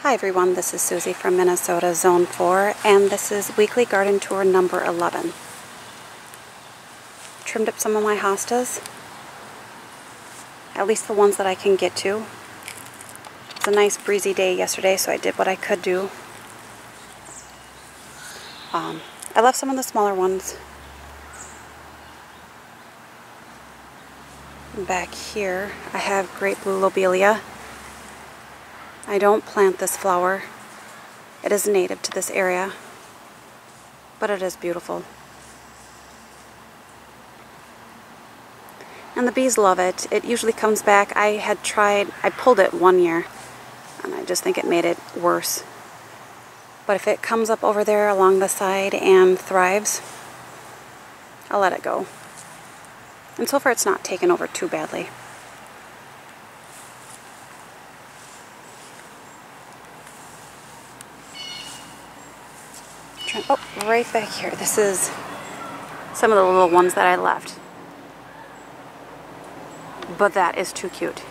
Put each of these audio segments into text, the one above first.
Hi everyone, this is Susie from Minnesota Zone 4, and this is weekly garden tour number 11. Trimmed up some of my hostas, at least the ones that I can get to. It's a nice breezy day yesterday, so I did what I could do. I left some of the smaller ones. Back here, I have great blue lobelia. I don't plant this flower. It is native to this area, but it is beautiful. And the bees love it. It usually comes back. I pulled it one year, and I just think it made it worse. But if it comes up over there along the side and thrives, I'll let it go. And so far it's not taken over too badly. Oh, right back here. This is some of the little ones that I left. But that is too cute.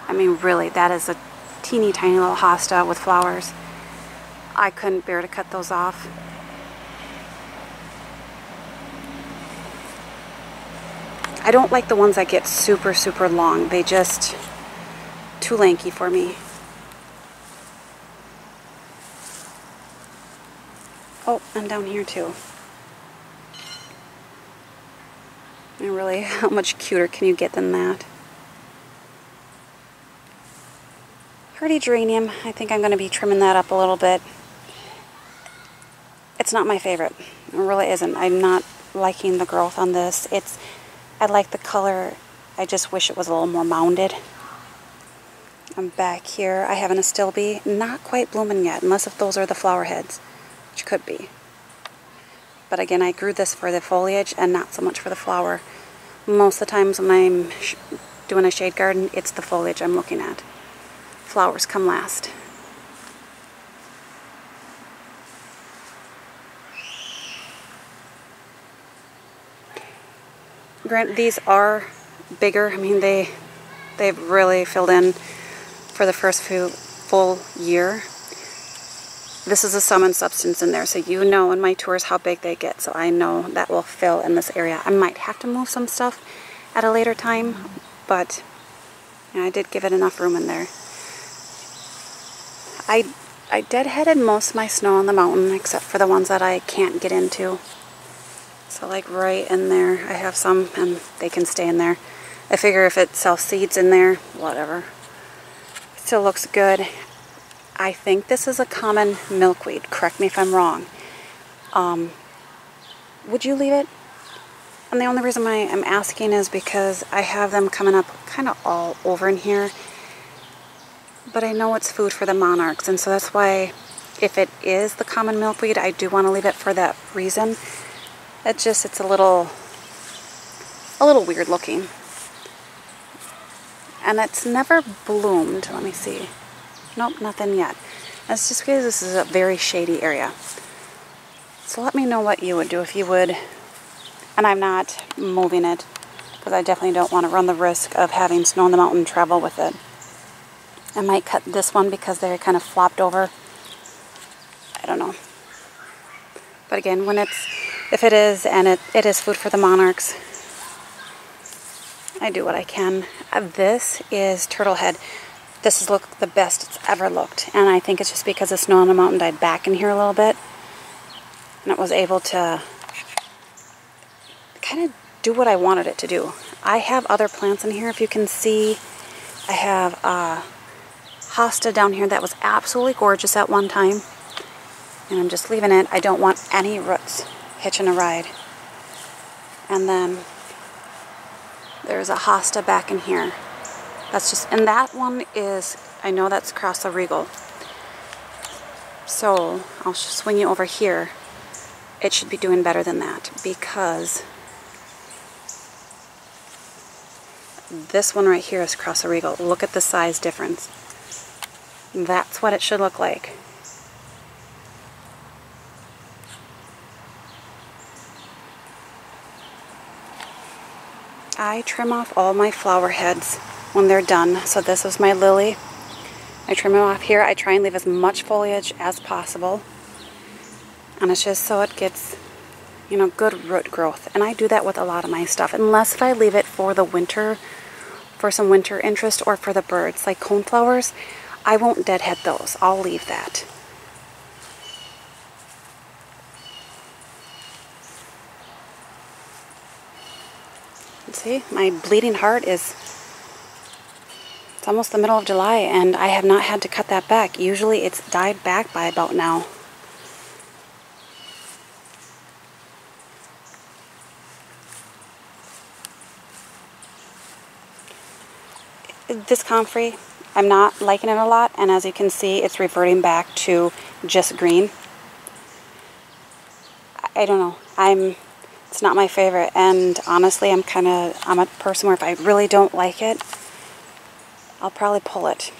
I mean, really, that is a teeny tiny little hosta with flowers. I couldn't bear to cut those off. I don't like the ones that get super, super long. They just too lanky for me. Oh, and down here too. And really, how much cuter can you get than that? Hardy geranium, I think I'm going to be trimming that up a little bit. It's not my favorite. It really isn't. I'm not liking the growth on this. I like the color. I just wish it was a little more mounded. I'm back here. I have an astilbe, not quite blooming yet, unless if those are the flower heads. Which could be. But again, I grew this for the foliage and not so much for the flower. Most of the times when I'm doing a shade garden, it's the foliage I'm looking at. Flowers come last. Granted, these are bigger. I mean, they've really filled in for the first full year. This is a sum and substance in there, so you know in my tours how big they get, so I know that will fill in this area. I might have to move some stuff at a later time, but you know, I did give it enough room in there. I deadheaded most of my snow on the mountain, except for the ones that I can't get into. So like right in there, I have some, and they can stay in there. I figure if it self-seeds in there, whatever. Still looks good. I think this is a common milkweed. Correct me if I'm wrong. Would you leave it? And the only reason why I'm asking is because I have them coming up kind of all over in here. But I know it's food for the monarchs, and so that's why if it is the common milkweed, I do want to leave it for that reason. It's a little weird looking. And it's never bloomed. Let me see. Nope, nothing yet. That's just because this is a very shady area. So let me know what you would do if you would. And I'm not moving it because I definitely don't want to run the risk of having snow on the mountain travel with it. I might cut this one because they're kind of flopped over. I don't know. But again, if it is, and it is food for the monarchs, I do what I can. This is turtle head. This has looked the best it's ever looked, and I think it's just because the snow on the mountain died back in here a little bit, and it was able to kind of do what I wanted it to do. I have other plants in here, if you can see. I have a hosta down here that was absolutely gorgeous at one time, and I'm just leaving it. I don't want any roots hitching a ride. And then there's a hosta back in here. That's just, and that one is, I know that's Crossa Regal. So I'll swing you over here. It should be doing better than that because this one right here is Crossa Regal. Look at the size difference. That's what it should look like. I trim off all my flower heads when they're done. So this is my lily. I trim them off here. I try and leave as much foliage as possible. And it's just so it gets, you know, good root growth. And I do that with a lot of my stuff. Unless if I leave it for the winter, for some winter interest, or for the birds, like coneflowers, I won't deadhead those. I'll leave that. See, my bleeding heart is, it's almost the middle of July and I have not had to cut that back. Usually it's died back by about now. This comfrey, I'm not liking it a lot, and as you can see, it's reverting back to just green. I don't know. It's not my favorite, and honestly, I'm a person where if I really don't like it, I'll probably pull it.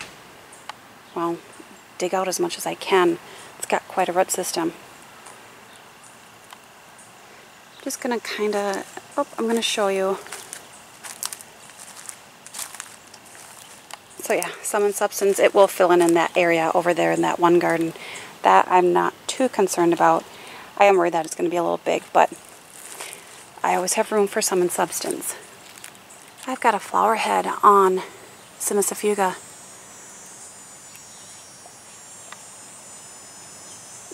Well, dig out as much as I can. It's got quite a root system. I'm just gonna I'm gonna show you. So yeah, Sum and Substance, it will fill in that area over there in that one garden. That I'm not too concerned about. I am worried that it's going to be a little big, but I always have room for Sum and Substance. I've got a flower head on Simicifuga.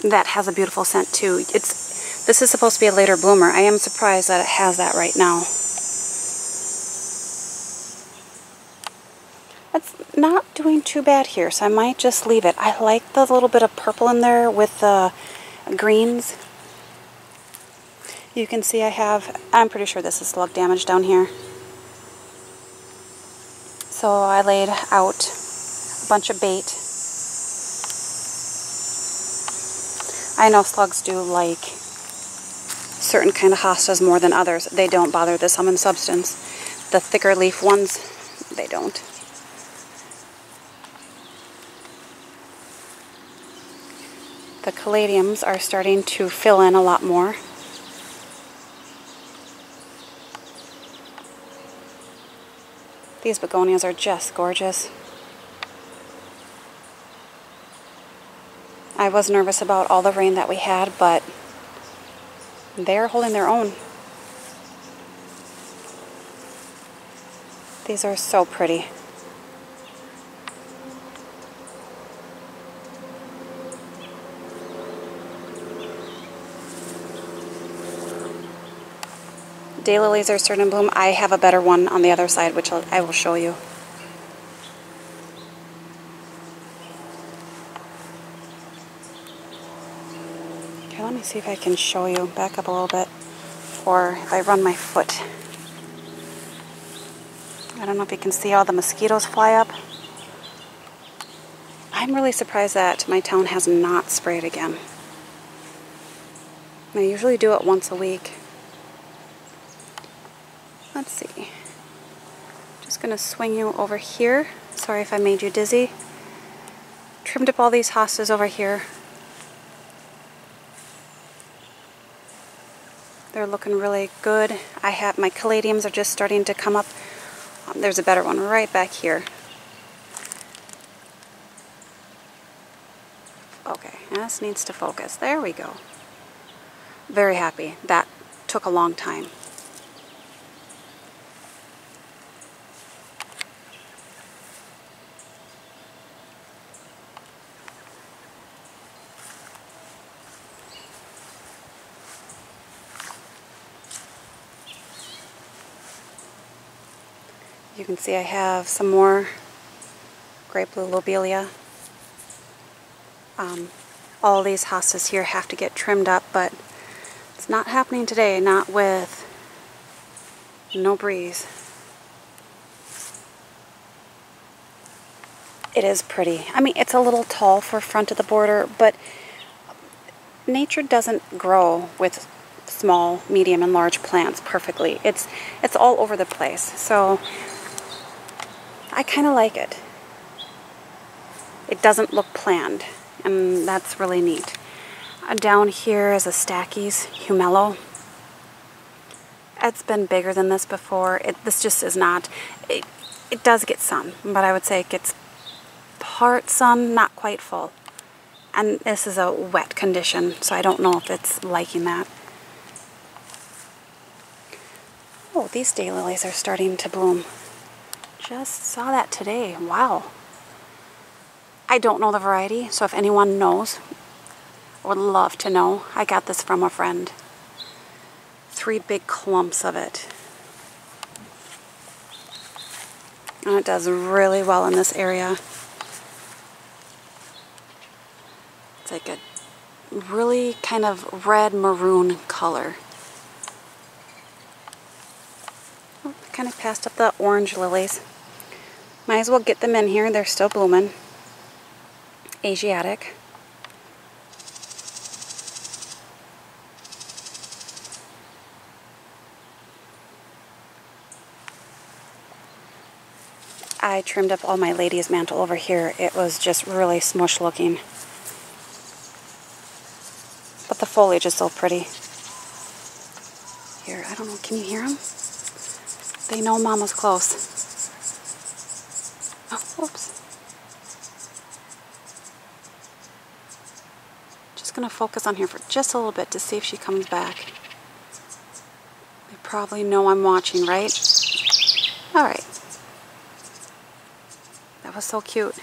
That has a beautiful scent too. This is supposed to be a later bloomer. I am surprised that it has that right now. It's not doing too bad here, so I might just leave it. I like the little bit of purple in there with the greens. You can see I'm pretty sure this is slug damage down here. So I laid out a bunch of bait. I know slugs do like certain kind of hostas more than others. They don't bother the Sum and Substance. The thicker leaf ones, they don't. The Caladiums are starting to fill in a lot more. These Begonias are just gorgeous. I was nervous about all the rain that we had, but they're holding their own. These are so pretty. Daylilies are starting to bloom. I have a better one on the other side, which I will show you. Okay, let me see if I can show you. Back up a little bit. Or if I run my foot. I don't know if you can see all the mosquitoes fly up. I'm really surprised that my town has not sprayed again. I usually do it once a week. Let's see. Just gonna swing you over here. Sorry if I made you dizzy. Trimmed up all these hostas over here. They're looking really good. I have my Caladiums are just starting to come up. There's a better one right back here. Okay, this needs to focus. There we go. Very happy. That took a long time. You can see I have some more grape blue lobelia. All of these hostas here have to get trimmed up, but it's not happening today, not with no breeze. It is pretty. I mean, it's a little tall for front of the border, but nature doesn't grow with small, medium, and large plants perfectly. It's all over the place. So I kind of like it. It doesn't look planned, and that's really neat. Down here is a Stachy's Humelo. It's been bigger than this before. This just is not. It does get some, but I would say it gets part sun, not quite full. And this is a wet condition, so I don't know if it's liking that. Oh, these daylilies are starting to bloom. Just saw that today. Wow. I don't know the variety, so if anyone knows, I would love to know. I got this from a friend. 3 big clumps of it. And it does really well in this area. It's like a really kind of red maroon color. Oh, kind of passed up the orange lilies. Might as well get them in here. They're still blooming. Asiatic. I trimmed up all my ladies' mantle over here. It was just really smush looking. But the foliage is so pretty. Here, I don't know, can you hear them? They know Mama's close. Oh, whoops. Just gonna focus on here for just a little bit to see if she comes back. They probably know I'm watching, right? All right. That was so cute.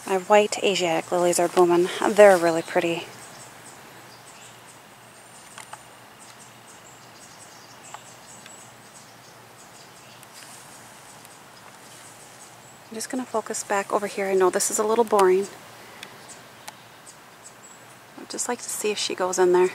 My white Asiatic lilies are blooming. They're really pretty. I'm just going to focus back over here. I know this is a little boring. I'd just like to see if she goes in there.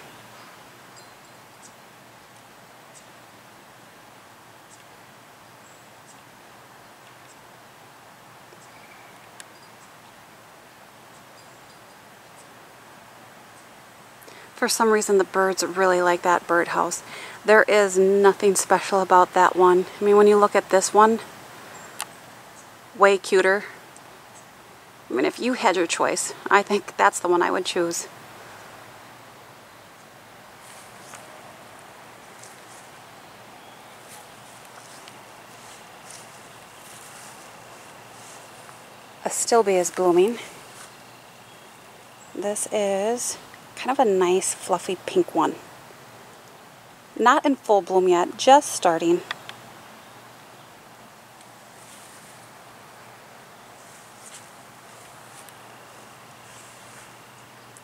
For some reason, the birds really like that birdhouse. There is nothing special about that one. I mean, when you look at this one, way cuter. I mean, if you had your choice, I think that's the one I would choose. Astilbe is blooming. This is kind of a nice fluffy pink one. Not in full bloom yet, just starting.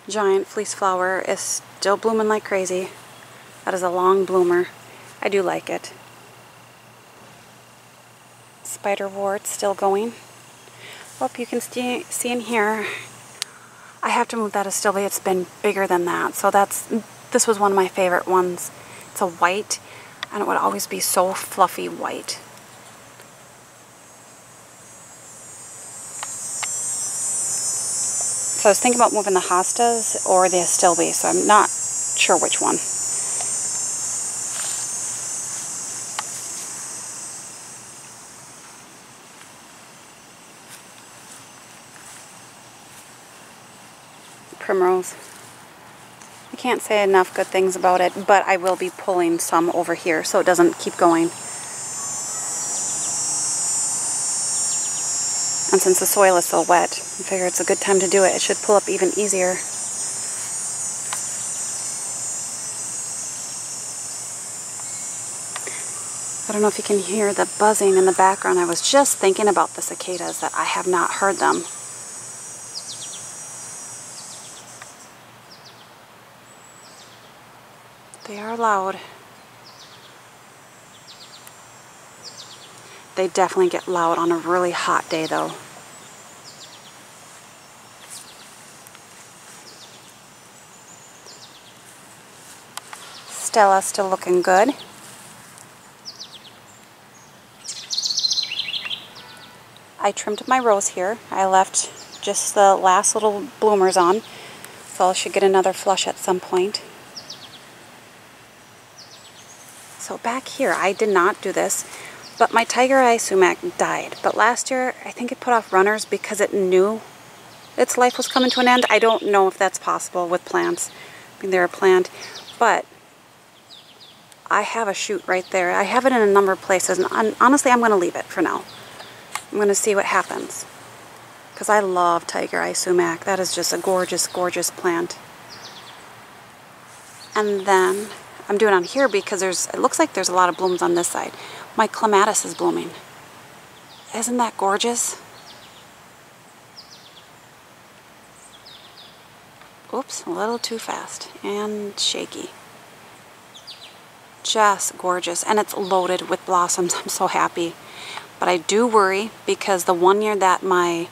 Giant fleece flower is still blooming like crazy. That is a long bloomer. I do like it. Spiderwort still going. Hope you can see in here. I have to move that Astilbe. It's been bigger than that. So this was one of my favorite ones. It's a white, and it would always be so fluffy white. So I was thinking about moving the Hostas or the Astilbe, so I'm not sure which one. Primrose. I can't say enough good things about it, but I will be pulling some over here so it doesn't keep going. And since the soil is so wet, I figure it's a good time to do it. It should pull up even easier. I don't know if you can hear the buzzing in the background. I was just thinking about the cicadas, that I have not heard them. They are loud. They definitely get loud on a really hot day though. Stella still looking good. I trimmed my rose here. I left just the last little bloomers on, so I should get another flush at some point. So back here, I did not do this, but my tiger eye sumac died. But last year, I think it put off runners because it knew its life was coming to an end. I don't know if that's possible with plants. I mean, they're a plant, but I have a shoot right there. I have it in a number of places, and honestly, I'm going to leave it for now. I'm going to see what happens. Because I love Tiger Eye Sumac. That is just a gorgeous, gorgeous plant. And then I'm doing on here because it looks like there's a lot of blooms on this side. My Clematis is blooming. Isn't that gorgeous? Oops, a little too fast and shaky. Just gorgeous, and it's loaded with blossoms. I'm so happy. But I do worry because the one year that I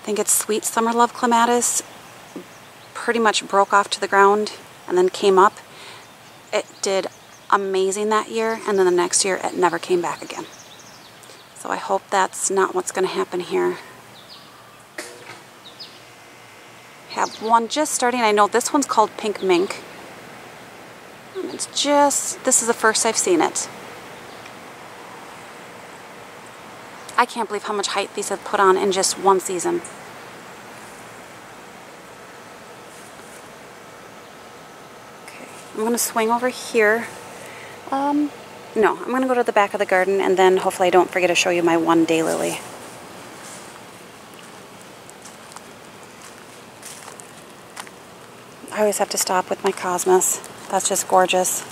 think it's Sweet Summer Love Clematis pretty much broke off to the ground and then came up. It did amazing that year, and then the next year it never came back again. So I hope that's not what's going to happen here. Have one just starting. I know this one's called Pink Mink. It's just, this is the first I've seen it. I can't believe how much height these have put on in just one season. Okay, I'm going to swing over here. No, I'm going to go to the back of the garden, and then hopefully I don't forget to show you my one daylily. I always have to stop with my cosmos. That's just gorgeous.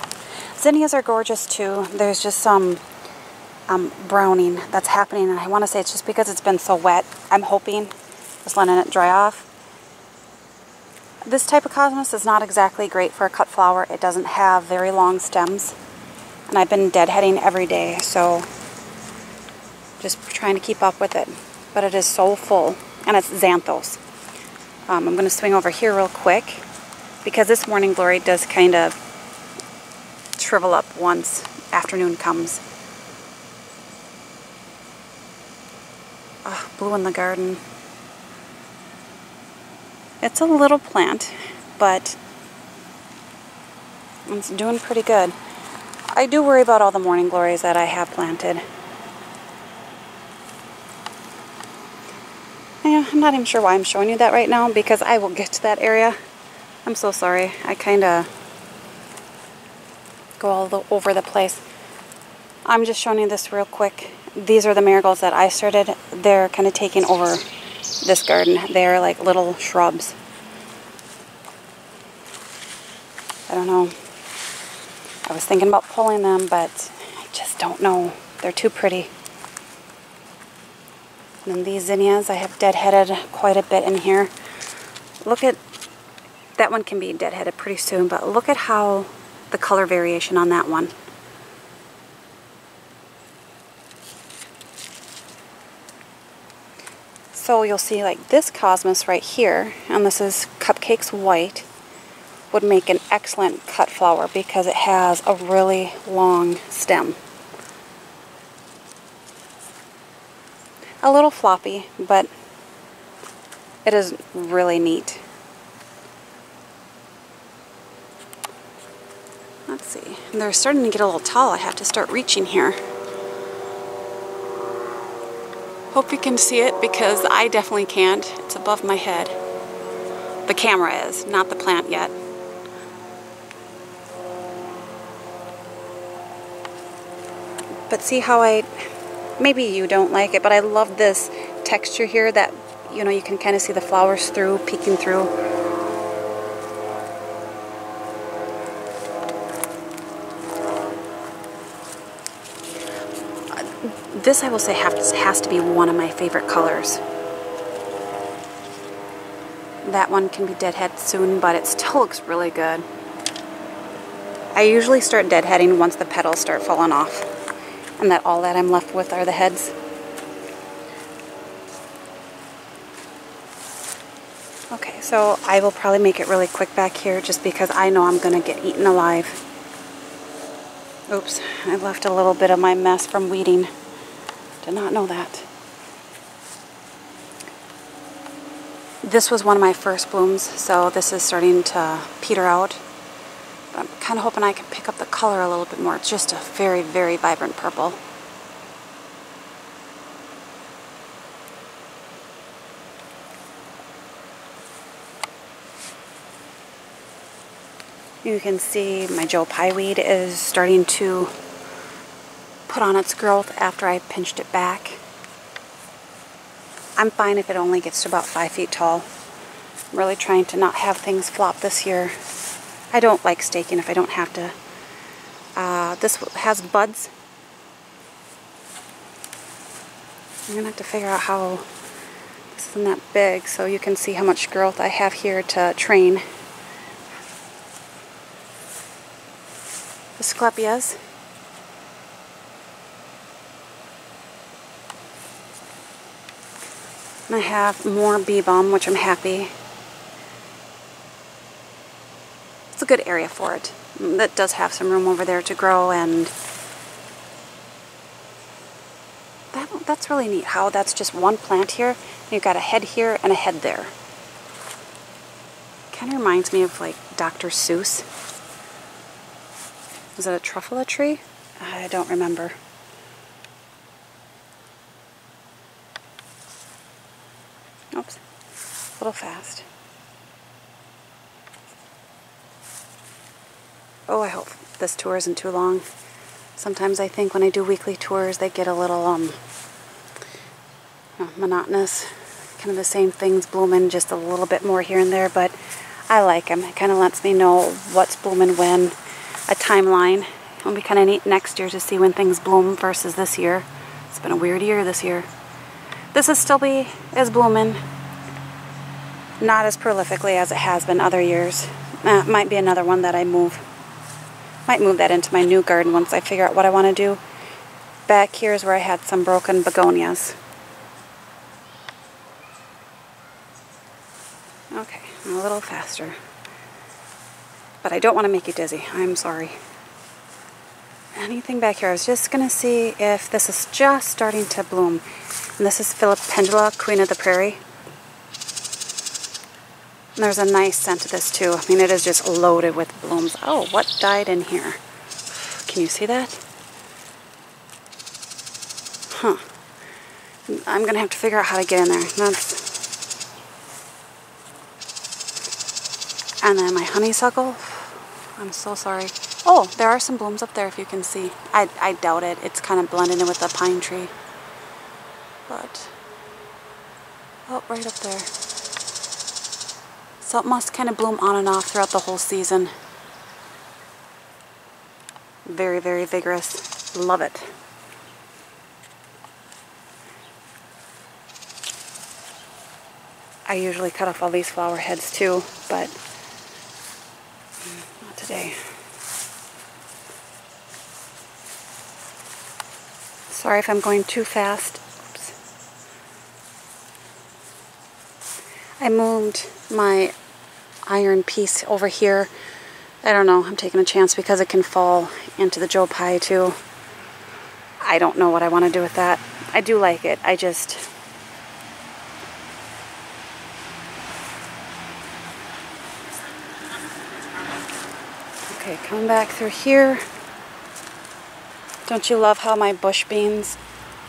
Zinnias are gorgeous too. There's just some browning that's happening, and I want to say it's just because it's been so wet. I'm hoping, just letting it dry off. This type of cosmos is not exactly great for a cut flower. It doesn't have very long stems, and I've been deadheading every day, so just trying to keep up with it. But it is so full, and it's xanthos. I'm going to swing over here real quick, because this morning glory does kind of shrivel up once afternoon comes. Oh, blue in the garden. It's a little plant, but it's doing pretty good. I do worry about all the morning glories that I have planted. Yeah, I'm not even sure why I'm showing you that right now, because I will get to that area. I'm so sorry. I kind of go all over the place. I'm just showing you this real quick. These are the marigolds that I started. They're kind of taking over this garden. They're like little shrubs. I don't know. I was thinking about pulling them, but I just don't know. They're too pretty. And then these zinnias, I have deadheaded quite a bit in here. Look at that one, can be deadheaded pretty soon, but look at how the color variation on that one. So you'll see like this cosmos right here, and this is Cupcakes White, would make an excellent cut flower because it has a really long stem. A little floppy, but it is really neat. Let's see. They're starting to get a little tall. I have to start reaching here. Hope you can see it because I definitely can't. It's above my head. The camera is, not the plant yet. But see how maybe you don't like it, but I love this texture here that, you know, you can kind of see the flowers through, peeking through. This, I will say, has to be one of my favorite colors. That one can be deadhead soon, but it still looks really good. I usually start deadheading once the petals start falling off, and that all that I'm left with are the heads. Okay, so I will probably make it really quick back here just because I know I'm going to get eaten alive. Oops, I left a little bit of my mess from weeding. Did not know that. This was one of my first blooms, so this is starting to peter out. But I'm kind of hoping I can pick up the color a little bit more. It's just a very, very vibrant purple. You can see my Joe Pye weed is starting to put on its growth after I pinched it back. I'm fine if it only gets to about 5 feet tall. I'm really trying to not have things flop this year. I don't like staking if I don't have to. This has buds. I'm going to have to figure out how this isn't that big so you can see how much growth I have here to train. Asclepias. And I have more bee balm, which I'm happy. It's a good area for it. That does have some room over there to grow, and that's really neat how that's just one plant here. And you've got a head here and a head there. Kind of reminds me of like Dr. Seuss. Is it a truffula tree? I don't remember. Oops, a little fast. Oh, I hope this tour isn't too long. Sometimes I think when I do weekly tours, they get a little monotonous. Kind of the same things blooming, just a little bit more here and there, but I like them. It kind of lets me know what's blooming when, a timeline. It'll be kind of neat next year to see when things bloom versus this year. It's been a weird year this year. This is still is blooming. Not as prolifically as it has been other years. Might be another one that I move. Might move that into my new garden once I figure out what I want to do. Back here is where I had some broken begonias. Okay, I'm a little faster. But I don't want to make you dizzy. I'm sorry. Anything back here? I was just going to see if this is just starting to bloom. And this is Philipendula, Queen of the Prairie. And there's a nice scent to this too. I mean, it is just loaded with blooms. Oh, what died in here? Can you see that? Huh. I'm going to have to figure out how to get in there. And then my honeysuckle. I'm so sorry. Oh, there are some blooms up there if you can see. I doubt it. It's kind of blended in with the pine tree. But, oh, right up there. So it must kind of bloom on and off throughout the whole season. Very, very vigorous. Love it. I usually cut off all these flower heads too, but not today. Sorry if I'm going too fast. Oops. I moved my iron piece over here. I don't know, I'm taking a chance because it can fall into the Joe Pye too. I don't know what I want to do with that. I do like it, I just... Okay, coming back through here. Don't you love how my bush beans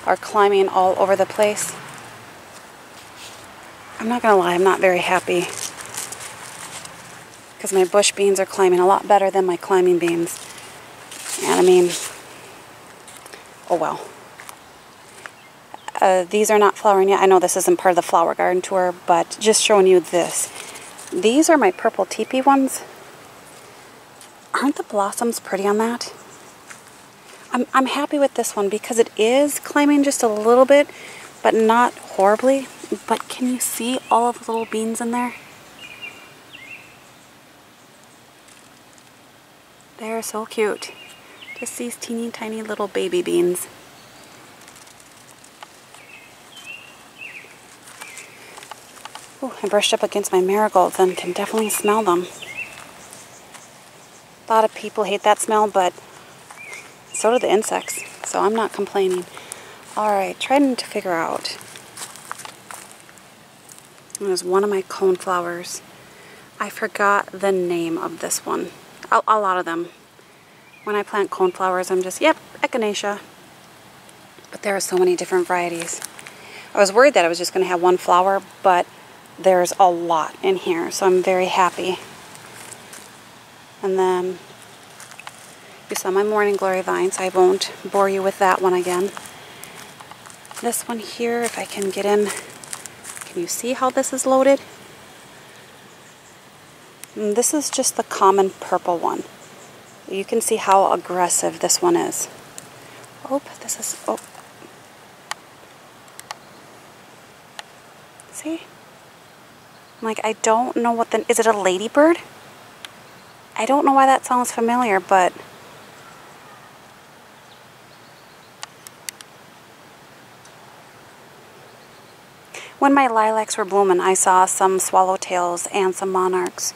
are climbing all over the place? I'm not gonna lie, I'm not very happy. Because my bush beans are climbing a lot better than my climbing beans. And I mean, oh well. These are not flowering yet. I know this isn't part of the flower garden tour, but just showing you this. These are my purple teepee ones. Aren't the blossoms pretty on that? I'm happy with this one because it is climbing just a little bit, but not horribly. But can you see all of the little beans in there? They're so cute. Just these teeny tiny little baby beans. Ooh, I brushed up against my marigolds and can definitely smell them. A lot of people hate that smell, but so do the insects, so I'm not complaining. Alright, trying to figure out. There's one of my cone flowers. I forgot the name of this one. A lot of them. When I plant cone flowers, I'm just, yep, echinacea. But there are so many different varieties. I was worried that I was just going to have one flower, but there's a lot in here, so I'm very happy. And And then you saw my morning glory vines. I won't bore you with that one again. This one here, if I can get in, can you see how this is loaded? And this is just the common purple one. You can see how aggressive this one is. Oh, this is, oh. See? I'm like, I don't know what the, is it a ladybird? I don't know why that sounds familiar, but when my lilacs were blooming, I saw some swallowtails and some monarchs.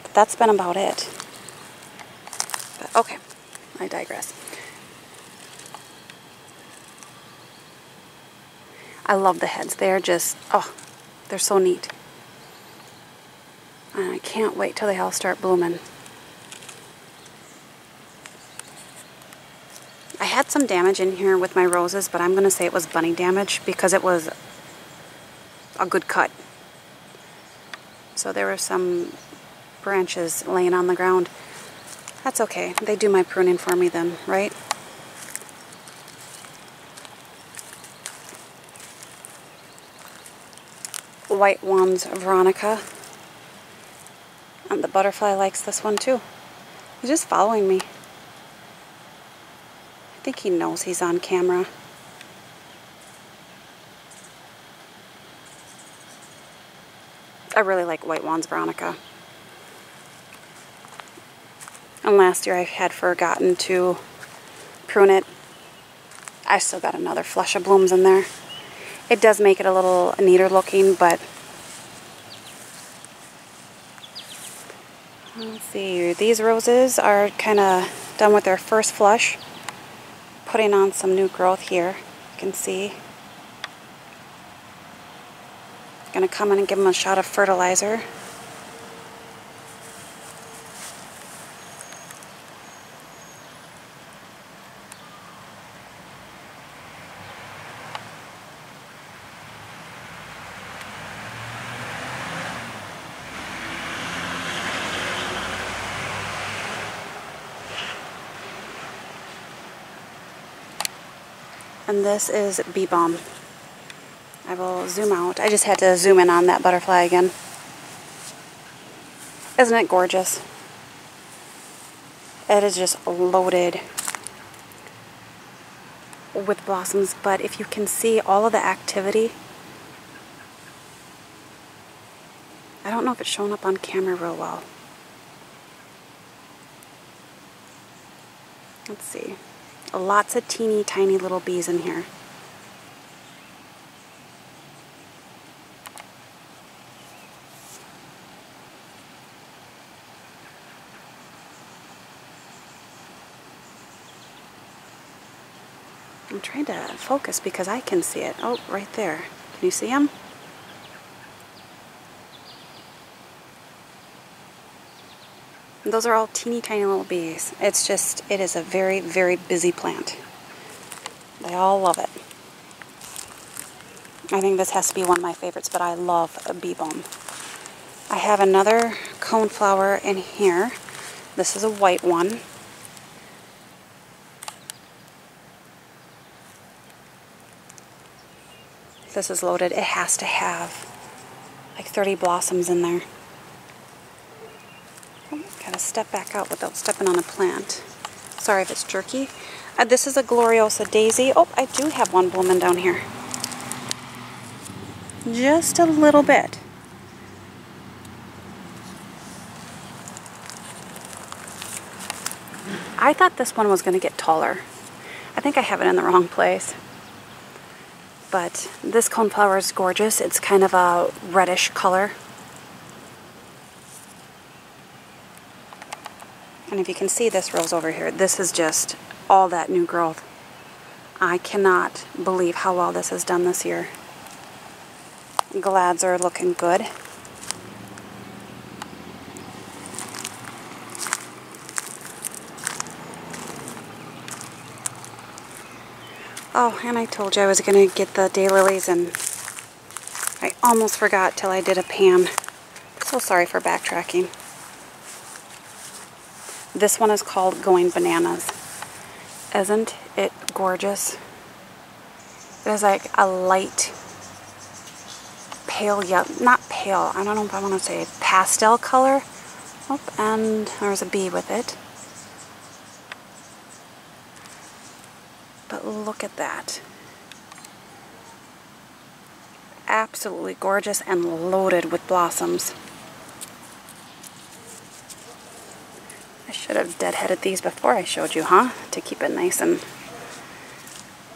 But that's been about it. But okay, I digress. I love the heads. They're just, oh, they're so neat. And I can't wait till they all start blooming. I had some damage in here with my roses, but I'm going to say it was bunny damage because it was a good cut. So there were some branches laying on the ground. That's okay. They do my pruning for me then, right? White one's Veronica. And the butterfly likes this one too. He's just following me. I think he knows he's on camera. I really like White Wands Veronica. And last year I had forgotten to prune it. I still got another flush of blooms in there. It does make it a little neater looking, but let's see. These roses are kind of done with their first flush. Putting on some new growth here. You can see. Gonna come in and give them a shot of fertilizer. And this is Bee Balm. I will zoom out. I just had to zoom in on that butterfly again. Isn't it gorgeous? It is just loaded with blossoms, but if you can see all of the activity, I don't know if it's showing up on camera real well. Let's see. Lots of teeny tiny little bees in here. I'm trying to focus because I can see it. Oh, right there. Can you see them? And those are all teeny tiny little bees. It's just, it is a very, very busy plant. They all love it. I think this has to be one of my favorites, but I love a Bee Balm. I have another coneflower in here. This is a white one. This is loaded. It has to have like 30 blossoms in there. Oh, gotta step back out without stepping on a plant. Sorry if it's jerky. This is a Gloriosa Daisy. Oh, I do have one blooming down here. Just a little bit. I thought this one was going to get taller. I think I have it in the wrong place. But this coneflower is gorgeous. It's kind of a reddish color. And if you can see this rose over here, this is just all that new growth. I cannot believe how well this has done this year. Glads are looking good. Oh, and I told you I was going to get the Daylilies, and I almost forgot till I did a pan. So sorry for backtracking. This one is called Going Bananas. Isn't it gorgeous? It is like a light pale yellow, not pale, I don't know if I want to say pastel color. Oh, and there's a bee with it. But look at that. Absolutely gorgeous and loaded with blossoms. I should have deadheaded these before I showed you, huh? To keep it nice and...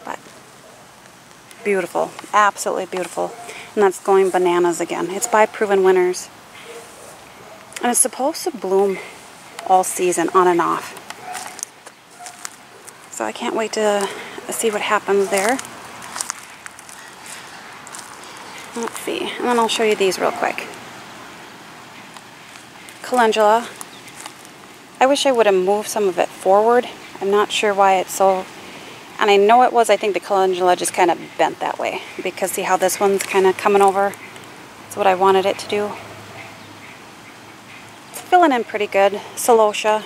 But beautiful. Absolutely beautiful. And that's Going Bananas again. It's by Proven Winners. And it's supposed to bloom all season, on and off. So I can't wait to see what happens there. Let's see. And then I'll show you these real quick. Calendula. I wish I would have moved some of it forward. I'm not sure why it's so... And I know it was, I think the calendula just kind of bent that way. Because see how this one's kind of coming over? That's what I wanted it to do. It's filling in pretty good. Celosia.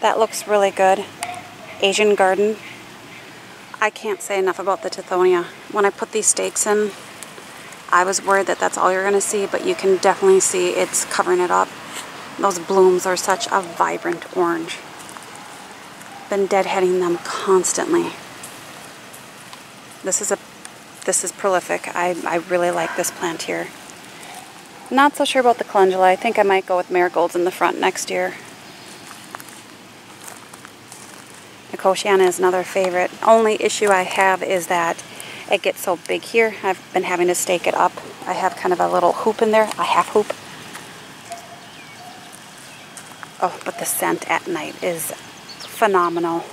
That looks really good. Asian Garden. I can't say enough about the Tithonia. When I put these stakes in, I was worried that that's all you're going to see, but you can definitely see it's covering it up. Those blooms are such a vibrant orange. Been deadheading them constantly. This is prolific. I really like this plant here. Not so sure about the calendula. I think I might go with marigolds in the front next year. Nicotiana is another favorite. Only issue I have is that it gets so big here. I've been having to stake it up. I have kind of a little hoop in there, a half hoop. Oh, but the scent at night is phenomenal.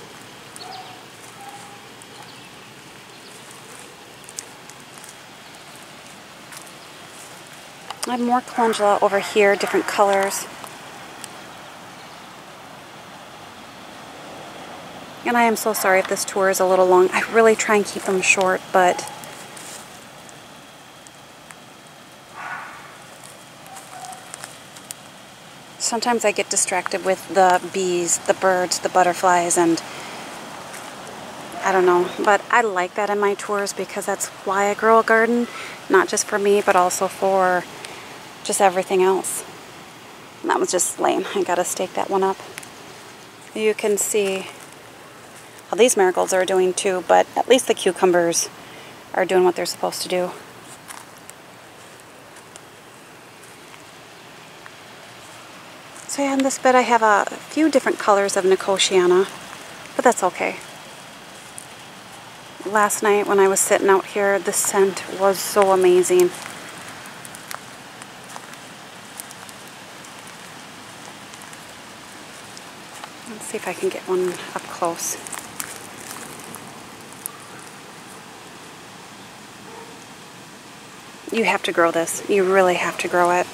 I have more calendula over here, different colors. And I am so sorry if this tour is a little long. I really try and keep them short, but sometimes I get distracted with the bees, the birds, the butterflies, and I don't know. But I like that in my tours because that's why I grow a garden. Not just for me, but also for just everything else. And that was just lame. I gotta stake that one up. You can see how these marigolds are doing too, but at least the cucumbers are doing what they're supposed to do. So yeah, in this bed I have a few different colors of Nicotiana, but that's okay. Last night when I was sitting out here, the scent was so amazing. Let's see if I can get one up close. You have to grow this. You really have to grow it.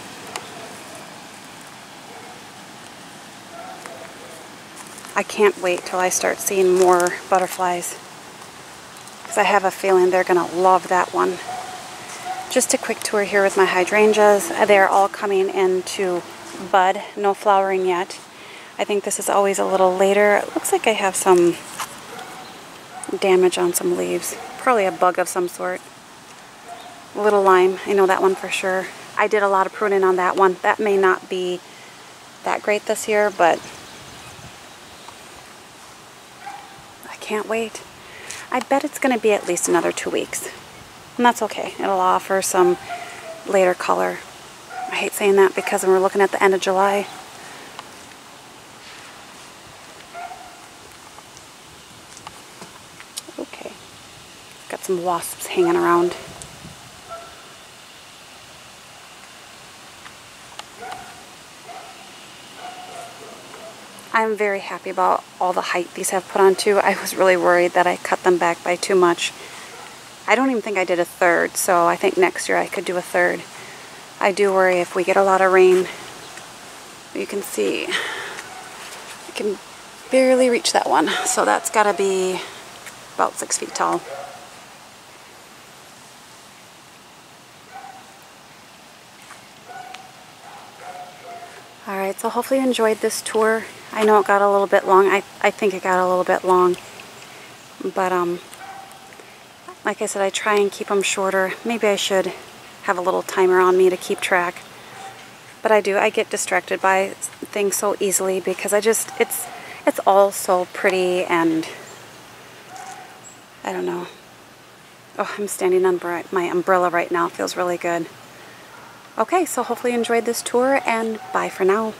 I can't wait till I start seeing more butterflies, because I have a feeling they're going to love that one. Just a quick tour here with my hydrangeas. They're all coming into bud, no flowering yet. I think this is always a little later. It looks like I have some damage on some leaves. Probably a bug of some sort. Little lime, I know that one for sure. I did a lot of pruning on that one. That may not be that great this year, but I can't wait. I bet it's going to be at least another 2 weeks. And that's okay. It'll offer some later color. I hate saying that because we're looking at the end of July. Okay. Got some wasps hanging around. I'm very happy about all the height these have put on too. I was really worried that I cut them back by too much. I don't even think I did a third, so I think next year I could do a third. I do worry if we get a lot of rain. You can see I can barely reach that one, so that's got to be about 6 feet tall. Alright, so hopefully you enjoyed this tour. I know it got a little bit long. I think it got a little bit long. But, like I said, I try and keep them shorter. Maybe I should have a little timer on me to keep track. But I do. I get distracted by things so easily because it's all so pretty, and I don't know. Oh, I'm standing under my umbrella right now. It feels really good. Okay, so hopefully you enjoyed this tour, and bye for now.